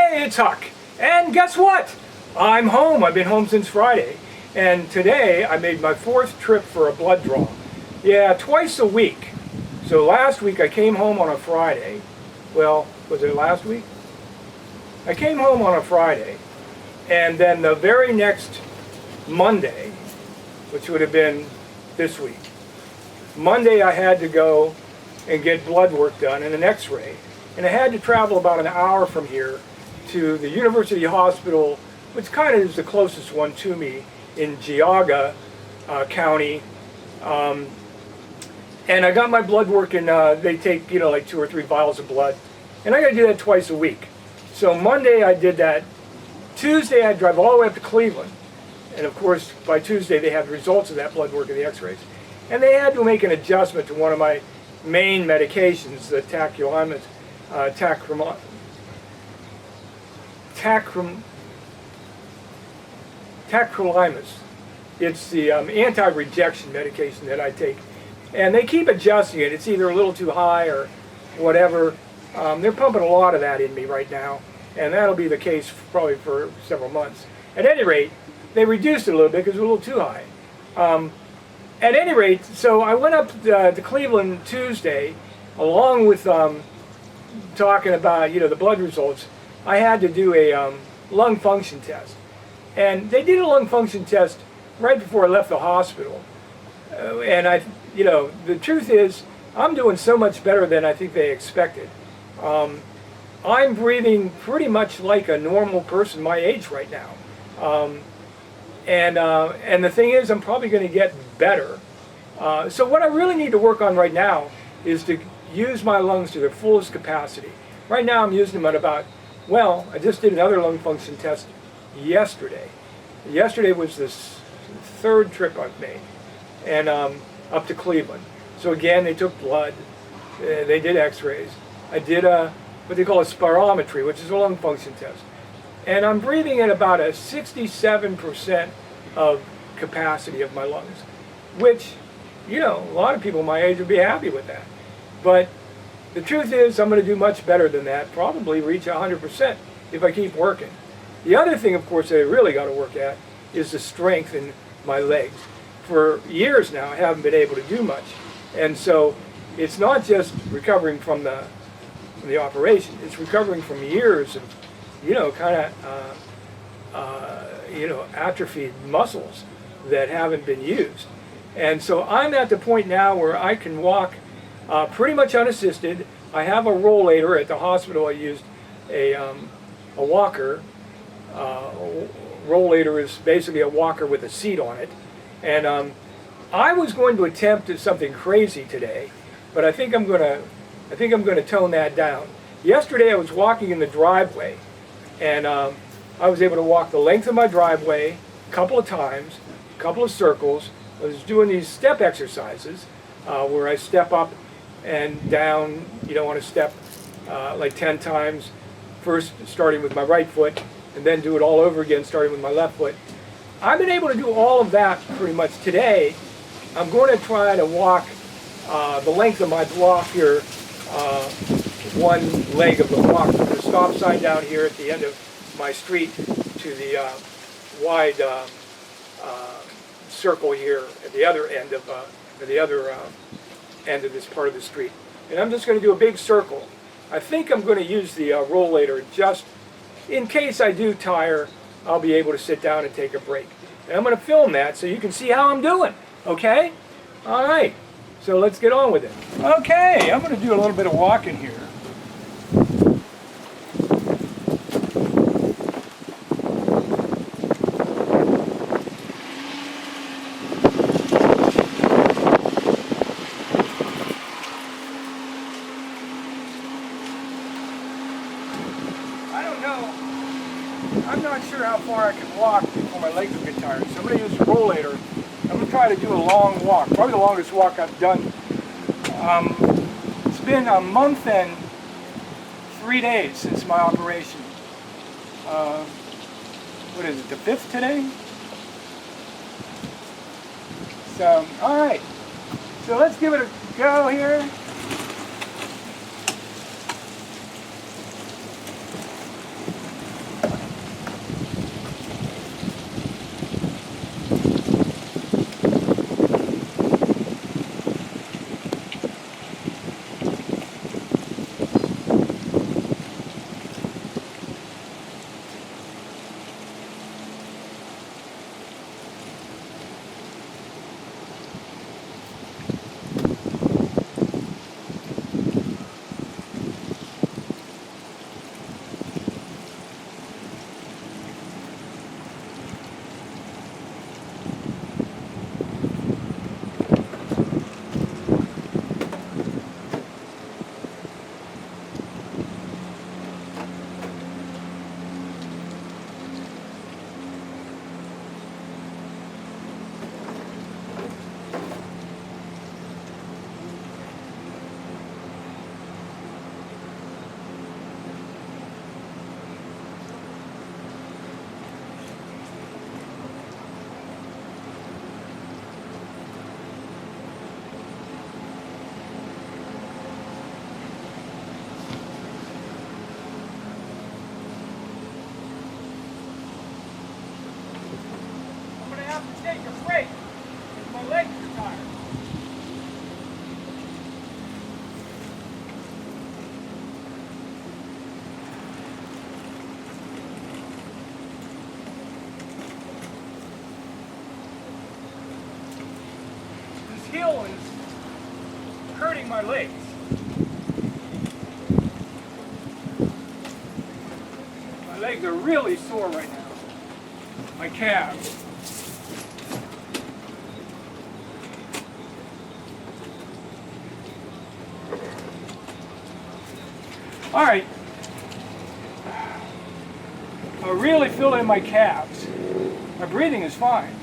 Hey, it's Huck. And guess what? I'm home. I've been home since Friday. And today I made my 4th trip for a blood draw. Yeah, twice a week. So last week I came home on a Friday. Well, was it last week? I came home on a Friday. And then the very next Monday, which would have been this week, Monday I had to go and get blood work done and an x-ray. And I had to travel about an hour from here to the University Hospital, which kind of is the closest one to me, in Geauga County. And I got my blood work, and they take, like 2 or 3 vials of blood. And I got to do that twice a week. So Monday I did that. Tuesday I drive all the way up to Cleveland. And of course, by Tuesday they had the results of that blood work and the x-rays. And they had to make an adjustment to one of my main medications, the tacrolimus. It's the anti-rejection medication that I take. And they keep adjusting it. It's either a little too high or whatever. They're pumping a lot of that in me right now. And that'll be the case probably for several months. At any rate, they reduced it a little bit because it was a little too high. At any rate, so I went up to Cleveland Tuesday, along with talking about the blood results. I had to do a lung function test, and they did a lung function test right before I left the hospital. And the truth is, I'm doing so much better than I think they expected. I'm breathing pretty much like a normal person my age right now. And the thing is, I'm probably going to get better. So what I really need to work on right now is to use my lungs to their fullest capacity. Right now I'm using them at about, I just did another lung function test yesterday. Yesterday was the 3rd trip I've made, and up to Cleveland. So again, they took blood, they did x-rays. I did what they call a spirometry, which is a lung function test. And I'm breathing at about a 67% of capacity of my lungs, which, a lot of people my age would be happy with that. But the truth is, I'm going to do much better than that, probably reach 100% if I keep working. The other thing, of course, that I really got to work at is the strength in my legs. For years now, I haven't been able to do much. And so it's not just recovering from the operation, it's recovering from years of atrophied muscles that haven't been used. And so I'm at the point now where I can walk pretty much unassisted. I have a rollator at the hospital. I used a walker. Rollator is basically a walker with a seat on it. And I was going to attempt something crazy today, but I think I'm going to tone that down. Yesterday I was walking in the driveway, and I was able to walk the length of my driveway a couple of times, a couple of circles. I was doing these step exercises where I step up and down, on a step like 10 times, first starting with my right foot, and then do it all over again starting with my left foot. I've been able to do all of that pretty much today. I'm going to try to walk the length of my block here, one leg of the block from the stop sign down here at the end of my street to the wide circle here at the other end of this part of the street. And I'm just going to do a big circle. I think I'm going to use the rollator just in case I do tire. I'll be able to sit down and take a break. And I'm going to film that so you can see how I'm doing. Okay? All right. So let's get on with it. Okay, I'm going to do a little bit of walking here. I'm not sure how far I can walk before my legs will get tired, so I'm going to use the rollator. I'm going to try to do a long walk, probably the longest walk I've done. It's been a month and 3 days since my operation. What is it, the 5th today? So, alright. So let's give it a go here. stones hurting my legs. My legs are really sore right now. My calves. All right. I really feel it in my calves. My breathing is fine.